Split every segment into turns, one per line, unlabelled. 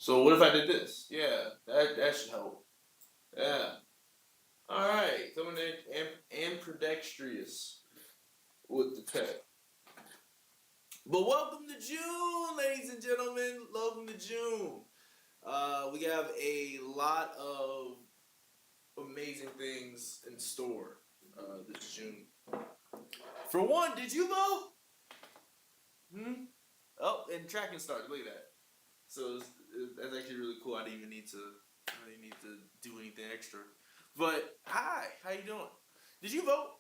So what if I did this? Yeah, that should help. Yeah. All right, coming in ambidextrous with the tech. But welcome to June, ladies and gentlemen. Welcome to June. We have a lot of amazing things in store this June. For one, did you vote? Oh, and tracking started. Look at that. So that's actually really cool. I didn't even need to do anything extra. But hi, how you doing? Did you vote?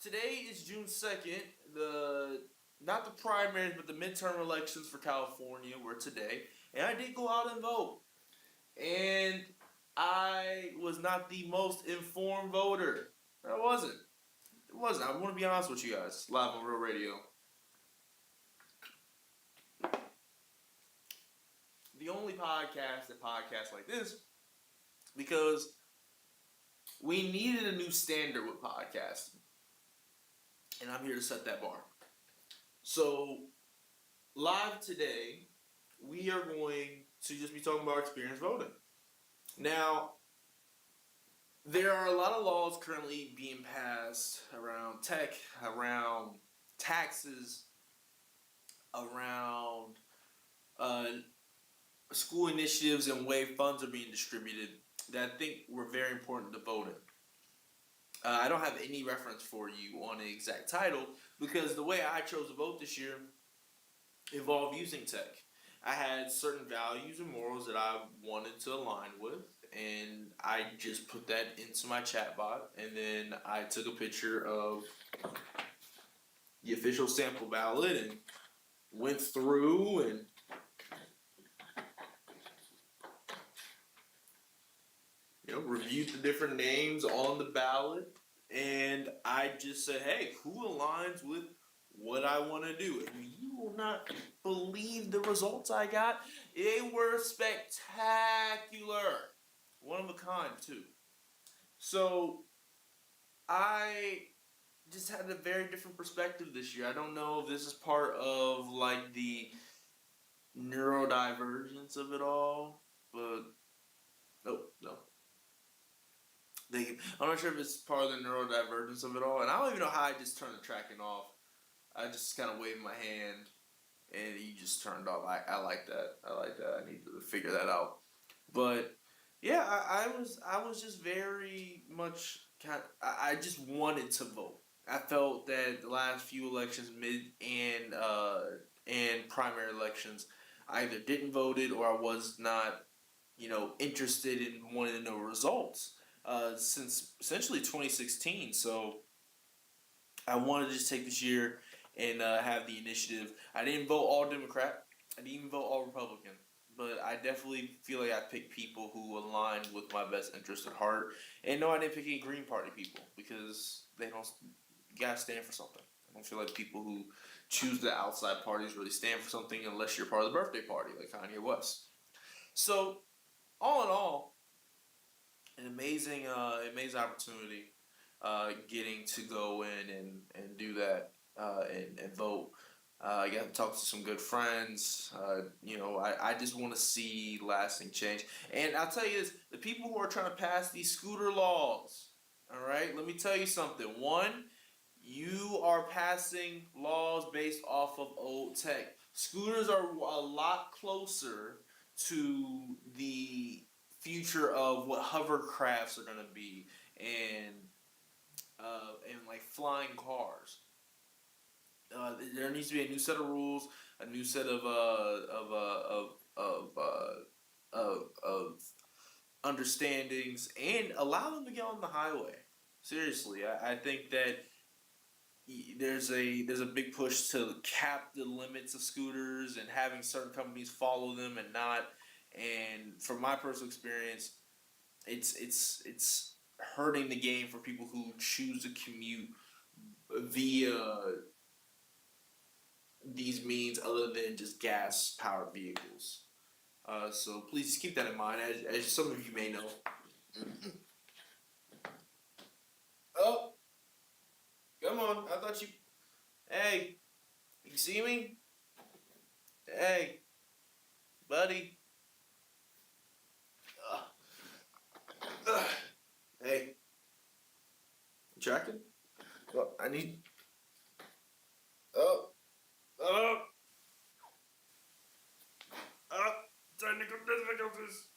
Today is June 2nd. Not the primaries, but the midterm elections for California were today, and I did go out and vote. And I was not the most informed voter. I wasn't. It wasn't. I want to be honest with you guys, live on Real Radio. The only podcast that podcasts like this, because we needed a new standard with podcasting, and I'm here to set that bar. So, live today, we are going to just be talking about experience voting. Now, there are a lot of laws currently being passed around tech, around taxes, around school initiatives and way funds are being distributed that I think were very important to voting. I don't have any reference for you on the exact title because the way I chose to vote this year involved using tech. I had certain values and morals that I wanted to align with, and I just put that into my chatbot, and then I took a picture of the official sample ballot and went through and reviewed the different names on the ballot, and I just said, hey, who aligns with what I want to do? And you will not believe the results I got. They were spectacular. One of a kind, too. So, I just had a very different perspective this year. I don't know if this is part of, like, the neurodivergence of it all, but no. I'm not sure if it's part of the neurodivergence of it all, and I don't even know how I just turned the tracking off. I just kind of waved my hand, and you just turned off. I like that. I need to figure that out. But yeah, I was just very much I just wanted to vote. I felt that the last few elections, mid and primary elections, I either didn't vote it or I was not, interested in wanting to know results. Since essentially 2016. So I wanted to just take this year and have the initiative. I didn't vote all Democrat. I didn't even vote all Republican. But I definitely feel like I picked people who align with my best interest at heart. And no, I didn't pick any Green Party people because they don't. You gotta stand for something. I don't feel like people who choose the outside parties really stand for something unless you're part of the birthday party like Kanye West. So all in all, an amazing opportunity getting to go in and do that and vote. I got to talk to some good friends. I just want to see lasting change. And I'll tell you this, the people who are trying to pass these scooter laws, all right, let me tell you something. One, you are passing laws based off of old tech. Scooters are a lot closer to the future of what hovercrafts are going to be and like flying cars. There needs to be a new set of rules, a new set of understandings, and allow them to get on the highway. Seriously, I think that there's a big push to cap the limits of scooters and having certain companies follow them and not. And from my personal experience, it's hurting the game for people who choose to commute via these means other than just gas powered vehicles. So please keep that in mind, as some of you may know. Oh, come on! I thought you. Hey, you see me? Hey, buddy. Tracking? Well, I need. Up. Up. Up. Technical difficulties.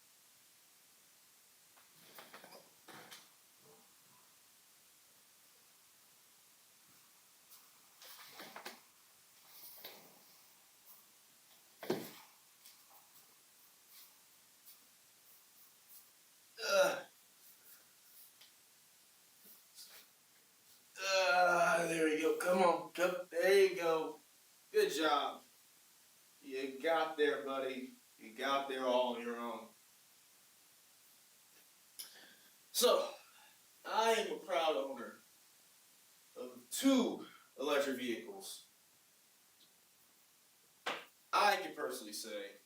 There you go. Come on. Come. There you go. Good job. You got there, buddy. You got there all on your own. So, I am a proud owner of 2 electric vehicles. I can personally say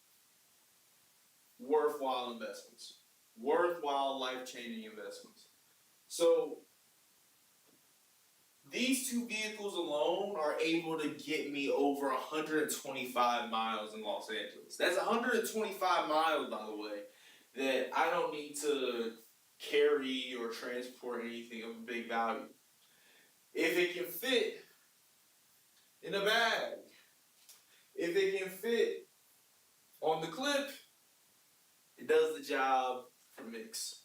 worthwhile investments, worthwhile life-changing investments. So, these 2 vehicles alone are able to get me over 125 miles in Los Angeles. That's 125 miles, by the way, that I don't need to carry or transport anything of big value. If it can fit in a bag, if it can fit on the clip, it does the job for mix.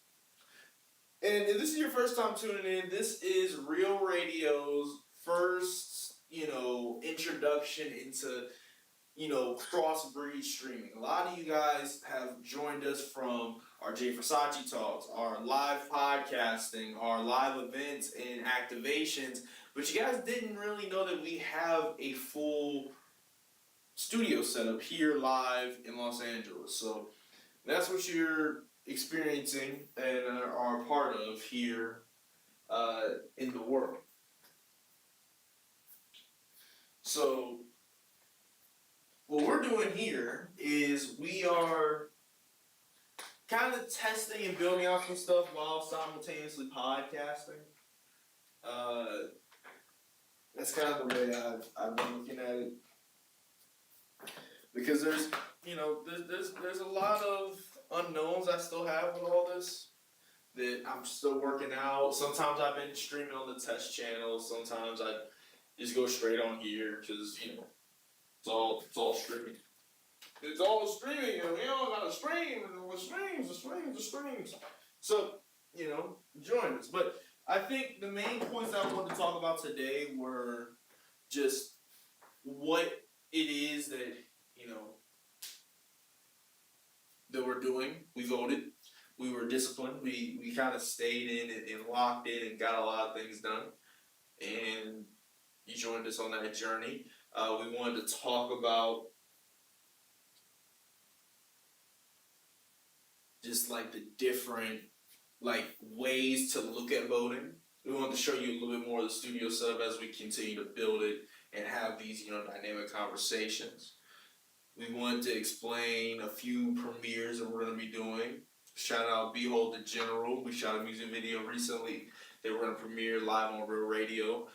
And if this is your first time tuning in, this is Real Radio's first, introduction into, cross-breed streaming. A lot of you guys have joined us from our Jay Versace talks, our live podcasting, our live events and activations, but you guys didn't really know that we have a full studio setup here live in Los Angeles. So that's what you're experiencing and are a part of here in the world. So what we're doing here is we are kind of testing and building out some stuff while simultaneously podcasting. That's kind of the way I've been looking at it, because there's a lot of unknowns I still have with all this that I'm still working out. Sometimes I've been streaming on the test channel. Sometimes I just go straight on here because it's all streaming. It's all streaming, and we all gotta stream, and the streams. So join us. But I think the main points I wanted to talk about today were just what it is that that we're doing. We voted. We were disciplined. We kind of stayed in and locked in and got a lot of things done. And you joined us on that journey. We wanted to talk about just like the different ways to look at voting. We wanted to show you a little bit more of the studio setup as we continue to build it and have these dynamic conversations. We wanted to explain a few premieres that we're going to be doing. Shout out Behold the General. We shot a music video recently that we're going to premiere live on Real Radio.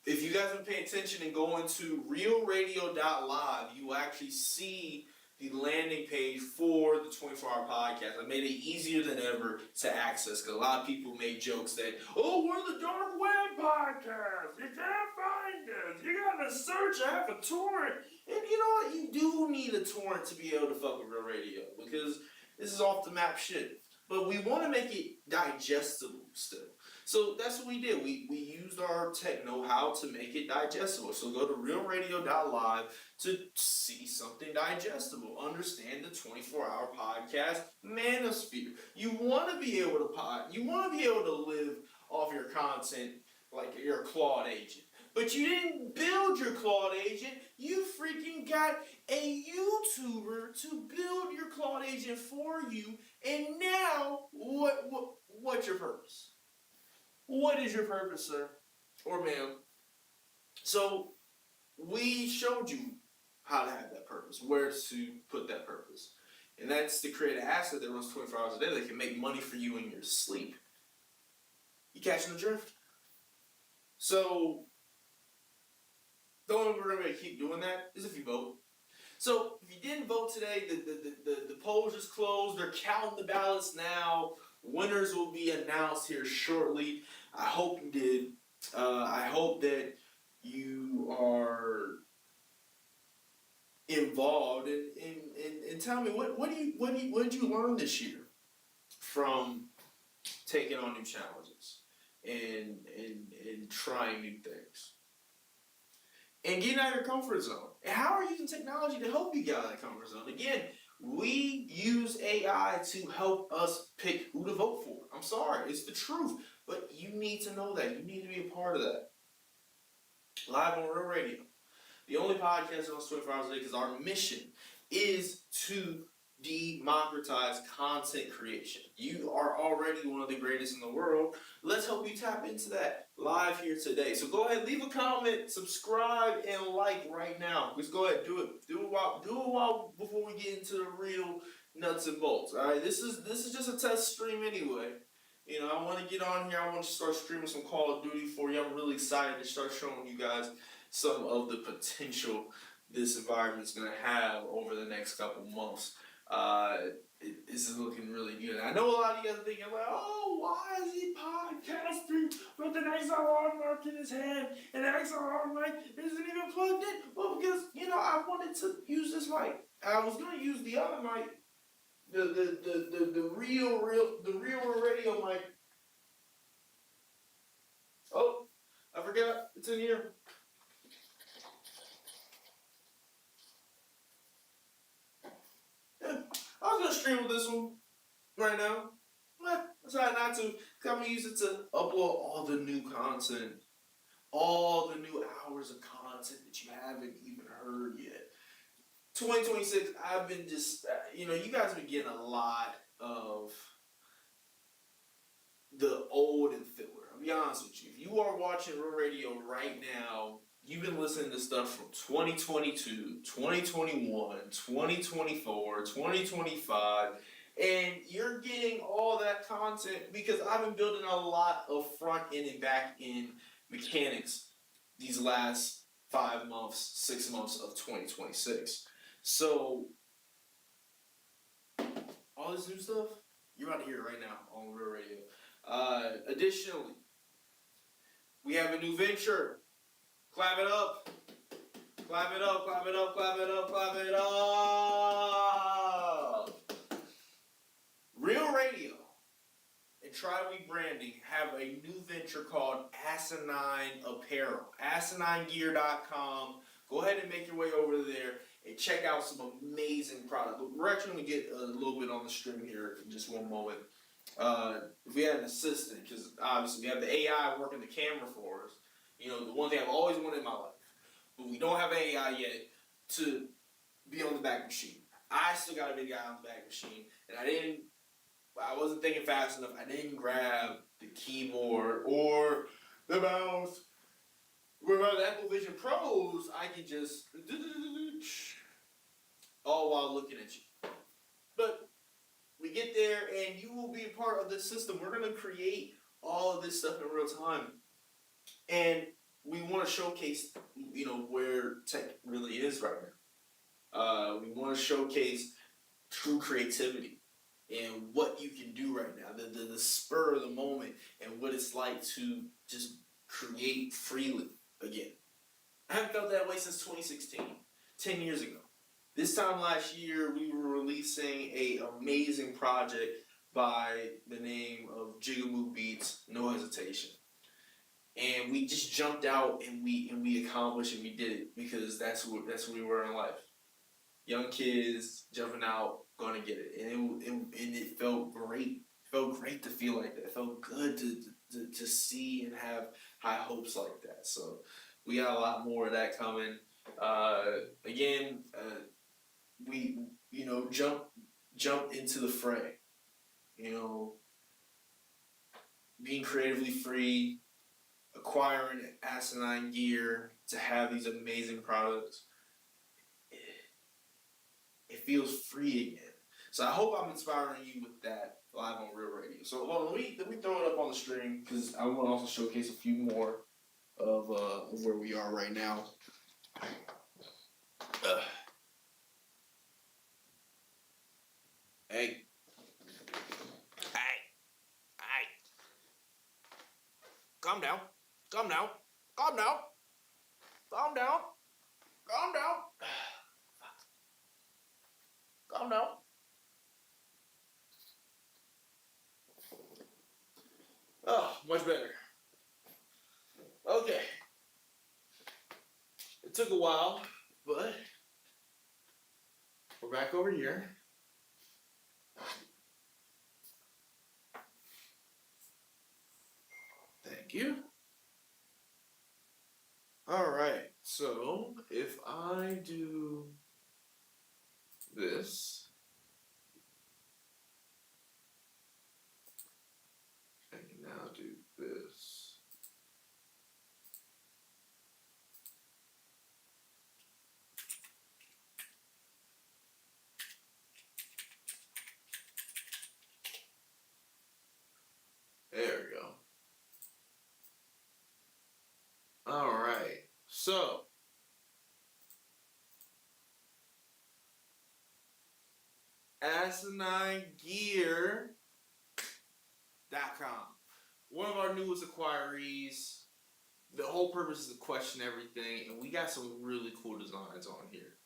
If you guys have been paying attention and go into realradio.live, you will actually see the landing page for the 24-hour podcast. I made it easier than ever to access, because a lot of people made jokes that, we're the dark web podcast. You can't find us. You gotta search. I have a torrent. And you know what? You do need a torrent to be able to fuck with Real Radio, because this is off the map shit. But we want to make it digestible still. So that's what we did. We used our tech know-how to make it digestible. So go to realradio.live to see something digestible. Understand the 24-hour podcast manosphere. You want to be able to you want to be able to live off your content like your Claude agent. But you didn't build your Claude agent. You freaking got a YouTuber to build your Claude agent for you. And now, what's your purpose? What is your purpose, sir? Or ma'am? So, we showed you how to have that purpose, where to put that purpose. And that's to create an asset that runs 24 hours a day that can make money for you in your sleep. You catching the drift? So, the only way we're going to keep doing that is if you vote. So, if you didn't vote today, the polls just closed. They're counting the ballots now. Winners will be announced here shortly. I hope you did. I hope that you are involved and tell me what did you learn this year from taking on new challenges and trying new things and getting out of your comfort zone. And how are you using technology to help you get out of that comfort zone? Again, we use AI to help us pick who to vote for. I'm sorry, it's the truth. But you need to know that. You need to be a part of that. Live on Real Radio. The only podcast that runs 24 hours a day because our mission is to democratize content creation. You are already one of the greatest in the world. Let's help you tap into that live here today. So go ahead, leave a comment, subscribe, and like right now. Just go ahead, do it. Do it while before we get into the real nuts and bolts. All right, this is just a test stream anyway. You know, I want to get on here. I want to start streaming some Call of Duty for you. I'm really excited to start showing you guys some of the potential this environment is going to have over the next couple months. This is looking really good. I know a lot of you guys are thinking like, oh, why is he podcasting with an XLR mic in his hand and the XLR mic isn't even plugged in? Well, because, I wanted to use this mic. I was going to use the other mic, the real radio mic. Oh, I forgot. It's in here. I was gonna stream with this one right now. I decided not to. Cause I'm gonna use it to upload all the new content, all the new hours of content that you haven't even heard yet. 2026, I've been just, you guys have been getting a lot of the old and filler. I'll be honest with you. If you are watching Real Radio right now, you've been listening to stuff from 2022, 2021, 2024, 2025, and you're getting all that content because I've been building a lot of front end and back end mechanics these last 5 months, 6 months of 2026. So, all this new stuff, you're about to hear it right now on Real Radio. Additionally, we have a new venture. Clap it up. Clap it up, clap it up, clap it up, clap it up. Real Radio and Tri-Week Branding have a new venture called Asinine Apparel. AsinineGear.com. Go ahead and make your way over there and check out some amazing products. We're actually going to get a little bit on the stream here in just one moment. If we had an assistant, because obviously we have the AI working the camera for us. The one thing I've always wanted in my life. But we don't have AI yet to be on the back machine. I still got to be the guy on the back machine. And I wasn't thinking fast enough. I didn't grab the keyboard or the mouse. With the Apple Vision Pros, I can just all while looking at you. But we get there and you will be a part of this system. We're going to create all of this stuff in real time. And we want to showcase, where tech really is right now. We want to showcase true creativity and what you can do right now, the spur of the moment, and what it's like to just create freely again. I haven't felt that way since 2016, 10 years ago. This time last year, we were releasing an amazing project by the name of Jigamoo Beats, No Hesitation. And we just jumped out and we accomplished and we did it because that's what we were in life. Young kids jumping out, gonna get it, and it felt great. It felt great to feel like that. It felt good to see and have high hopes like that. So we got a lot more of that coming. We jump into the fray. Being creatively free. Acquiring asinine gear to have these amazing products, it feels free again. So I hope I'm inspiring you with that live on Real Radio. So hold on, let me throw it up on the stream because I want to also showcase a few more of where we are right now. Hey. calm down, calm down, calm down, calm down, calm down, calm down. Oh, much better. Okay. It took a while, but we're back over here. Thank you. All right. So if I do this, I can now do this. There we go. All right. So AsinineGear.com. One of our newest acquirees. The whole purpose is to question everything, and we got some really cool designs on here.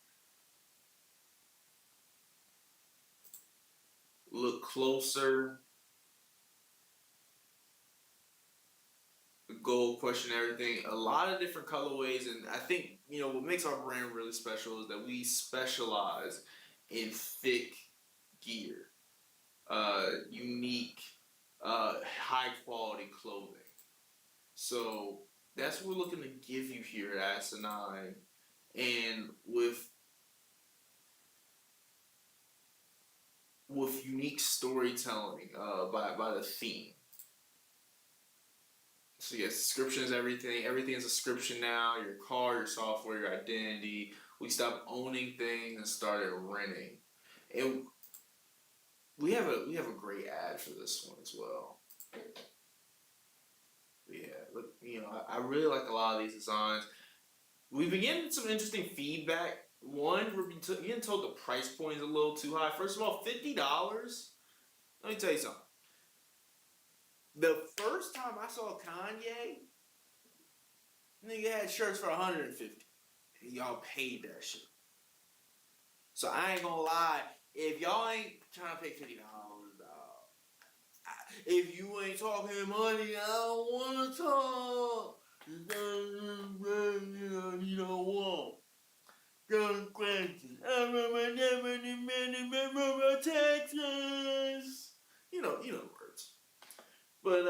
Look closer. The gold, question everything. A lot of different colorways, and I think what makes our brand really special is that we specialize in thick gear, unique, high quality clothing. So that's what we're looking to give you here at Asinine, and with unique storytelling by the theme. So yeah, subscription is everything. Everything is a subscription now. Your car, your software, your identity. We stopped owning things and started renting. And we have a great ad for this one as well. Yeah, look, I really like a lot of these designs. We've been getting some interesting feedback. One, we're getting told the price point is a little too high. First of all, $50. Let me tell you something. The first time I saw Kanye, nigga had shirts for $150. And y'all paid that shit. So I ain't gonna lie, if y'all ain't trying to pay $50, if you ain't talking money, I don't wanna talk. You don't want. Good question. I remember Texas. You know the words. But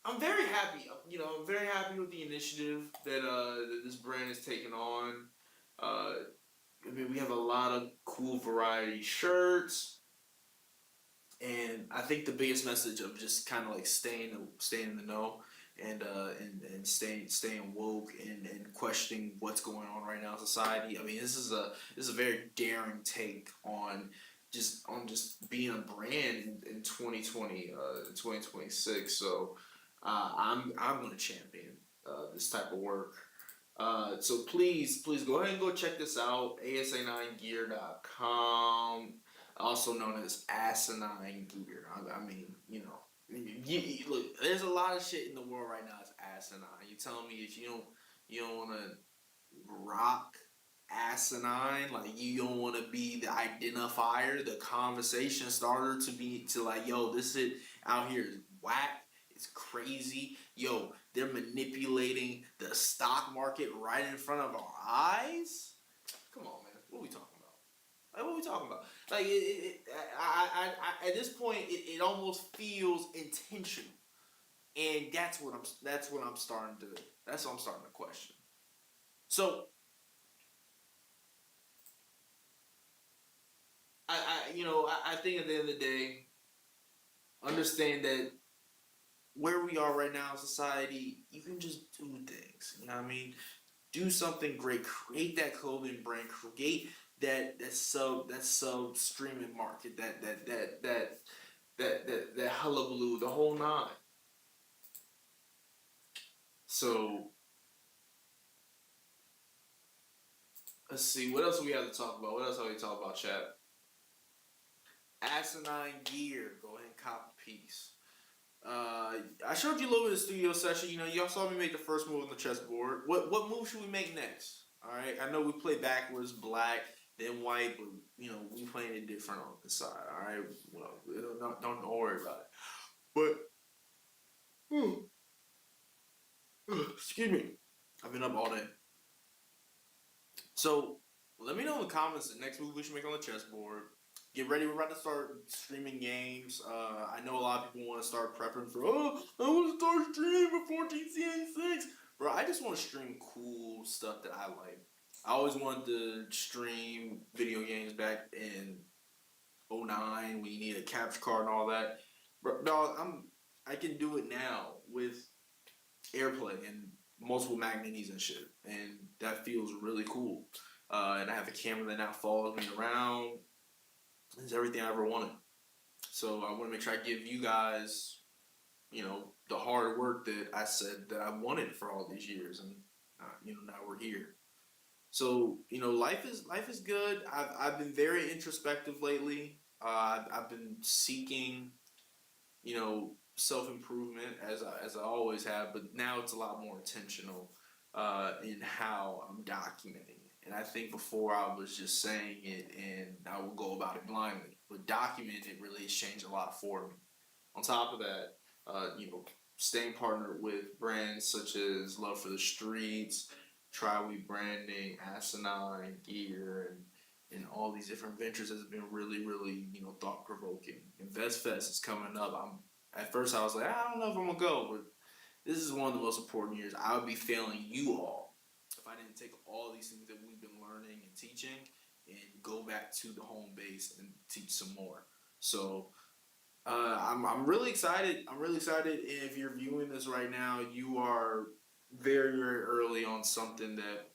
I'm very happy. I'm very happy with the initiative that this brand is taking on. We have a lot of cool variety shirts, and I think the biggest message of just kind of like staying in the know and staying woke and questioning what's going on right now in society. I mean, this is a very daring take on just being a brand in 2020 2026. So I'm going to champion this type of work. So please go ahead and go check this out. ASinineGear.com, also known as Asinine Gear. I mean, look, there's a lot of shit in the world right now that's asinine. You telling me if you don't want to rock asinine, like you don't want to be the identifier, the conversation starter to like, yo, this shit out here is whack. It's crazy. Yo, they're manipulating the stock market right in front of our eyes. Come on, man. What are we talking about? Like, what are we talking about? Like, at this point, it almost feels intentional, and that's what I'm starting to question. So, I think at the end of the day, understand that where we are right now in society, you can just do things. You know what I mean? Do something great. Create that clothing brand. Create that sub streaming market. That hullabaloo. The whole nine. So let's see. What else do we have to talk about? What else have we talk about, chat? Asinine Gear. Go ahead and cop a piece. Uh, I showed you a little bit of studio session. You know, y'all saw me make the first move on the chessboard. What move should we make next? All right, I know we play backwards, black, then white, but you know we playing it different on the side. All right, well, don't worry about it. But excuse me, I've been up all day. So let me know in the comments the next move we should make on the chessboard. Get ready, we're about to start streaming games. I know a lot of people want to start prepping for, oh, I want to start streaming for 14C86. Bro, I just want to stream cool stuff that I like. I always wanted to stream video games back in '09 when you need a capture card and all that. Bro, dog, I can do it now with AirPlay and multiple magnetes and shit, and that feels really cool. And I have a camera that now follows me around. It's everything I ever wanted. So I want to make sure I give you guys, you know, the hard work that I said that I wanted for all these years, and you know, now we're here. So you know, life is good. I've been very introspective lately. I've been seeking, you know, self improvement as I always have, but now it's a lot more intentional in how I'm documenting it. And I think before I was just saying it and I would go about it blindly, but documenting it really has changed a lot for me. On top of that, you know, staying partnered with brands such as Love for the Streets, Try Branding, Asinine Gear, and all these different ventures has been really, really, you know, thought provoking. Invest Fest is coming up. At first I was like, I don't know if I'm gonna go, but this is one of the most important years. I would be failing you all if I didn't take all these things that we've been learning and teaching and go back to the home base and teach some more. So I'm really excited. I'm really excited. If you're viewing this right now, you are very, very early on something that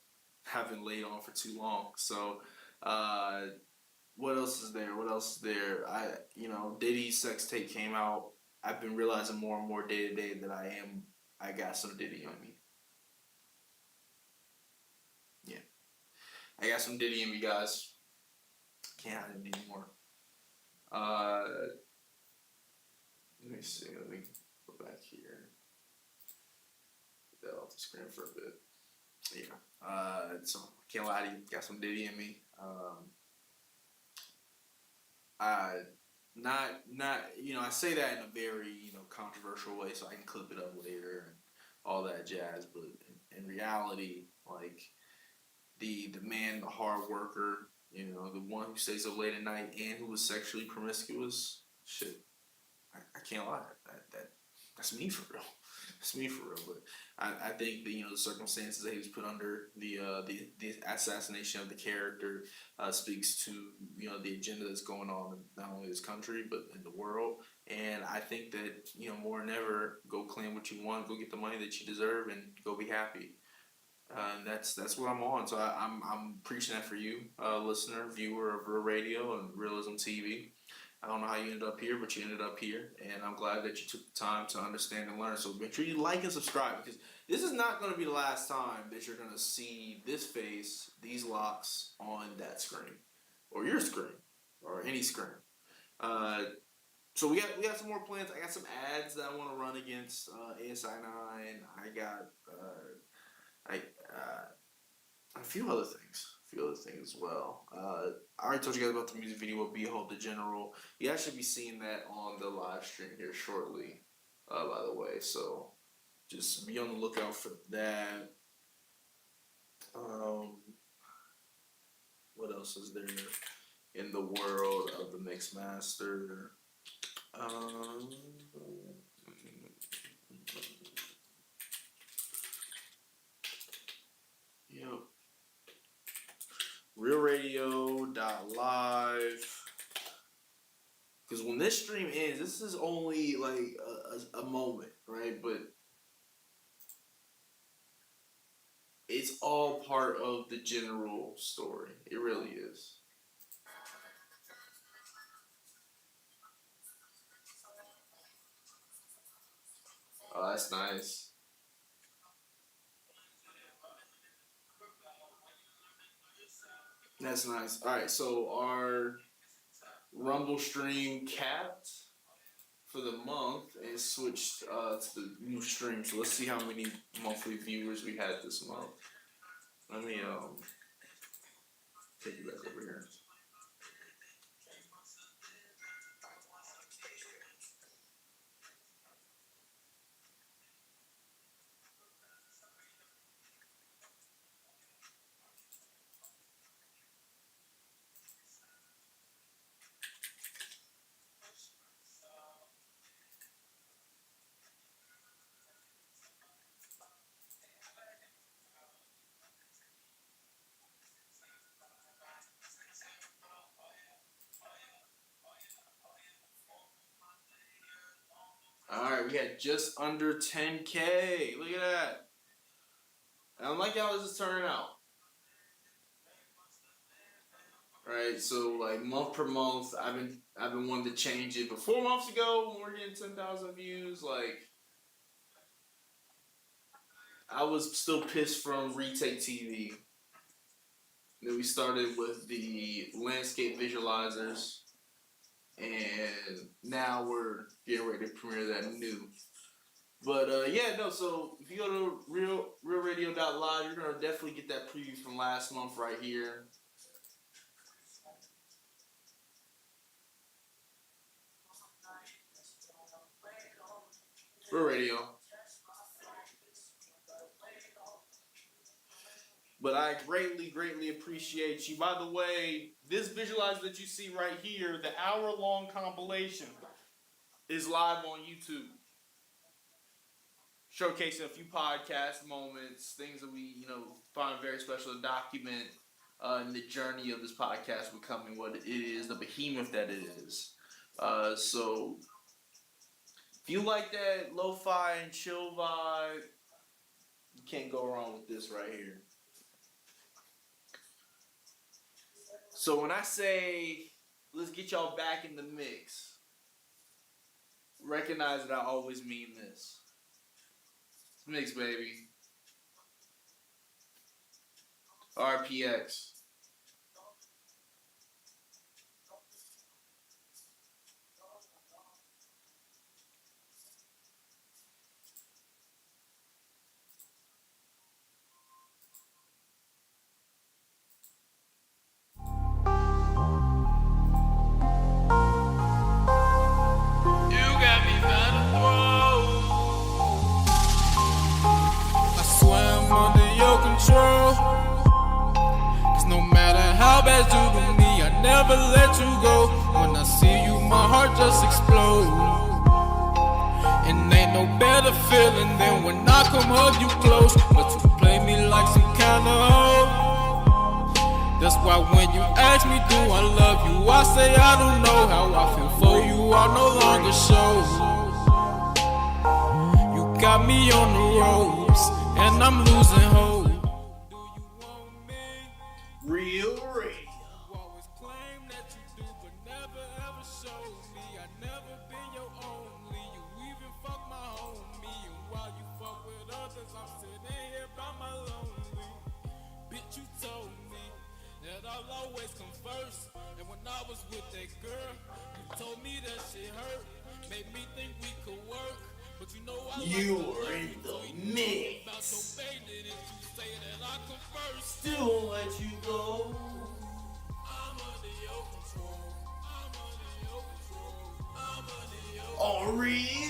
have been laid on for too long. So uh, what else is there? What else is there? You know, Diddy's sex tape came out. I've been realizing more and more day to day that I got some Diddy on me. Yeah, I got some Diddy in me, guys. Can't hide it anymore. Uh, let me see. Let me go back here. Get that off the screen for a bit. Yeah. So can't lie to you. Got some Diddy in me. I not you know I say that in a very you know controversial way so I can clip it up later and all that jazz, but in reality, like the man, the hard worker, you know, the one who stays up late at night and who was sexually promiscuous, shit, I can't lie. That's me for real. That's me for real. But I think that you know the circumstances that he was put under, the assassination of the character, speaks to you know the agenda that's going on in not only this country but in the world. And I think that you know more than ever, go claim what you want, go get the money that you deserve, and go be happy. And that's what I'm on. So I'm preaching that for you, listener, viewer of Real Radio and Realism TV. I don't know how you ended up here, but you ended up here, and I'm glad that you took the time to understand and learn. So make sure you like and subscribe because this is not going to be the last time that you're going to see this face, these locks on that screen, or your screen, or any screen. Uh, so we got some more plans. I got some ads that I want to run against ASI9. I got I a few other things. A few other things as well. I already told you guys about the music video of Behold the General. You guys should be seeing that on the live stream here shortly, by the way. So just be on the lookout for that. Um, what else is there in the world of the Mix Master? Um, yep. RealRadio.live. Because when this stream ends, this is only like a moment, right? But it's all part of the general story. It really is. Oh, that's nice. That's nice. All right, so our Rumble stream capped for the month and switched to the new stream. So let's see how many monthly viewers we had this month. Let me take you back over here. Alright, we had just under 10K. Look at that. I don't like how this is turning out. Right, so like month per month, I've been wanting to change it. But 4 months ago, when we were getting 10,000 views, like I was still pissed from Retake TV. Then we started with the landscape visualizers, and now we're getting ready to premiere that new. But yeah, no. So if you go to realradio.live, you're gonna definitely get that preview from last month right here. Real Radio. But I greatly appreciate you. By the way, this visualizer that you see right here, the hour-long compilation, is live on YouTube. Showcasing a few podcast moments, things that we, find very special to document in the journey of this podcast becoming what it is, the behemoth that it is. So, if you like that lo-fi and chill vibe, you can't go wrong with this right here. So when I say, let's get y'all back in the mix, recognize that I always mean this. It's mix, baby. RPX.
Cause no matter how bad you do me, I never let you go. When I see you, my heart just explodes. And ain't no better feeling than when I come hug you close. But you play me like some kind of hoe. That's why when you ask me, do I love you, I say I don't know. How I feel for you, I no longer show. You got me on the ropes, and I'm losing hope.
Real Radio.
You always claim that you do, but never ever show me. I never been your only. You even fuck my homie, and while you fuck with others, I'm sitting here by my lonely. Bitch, you told me that I'll always come first, and when I was with that girl, you told me that shit hurt, made me think we could work. But you know I
You are in the mix. Still won't let you go.
I'm under your control. I'm under your control. I'm under your
Oh, real.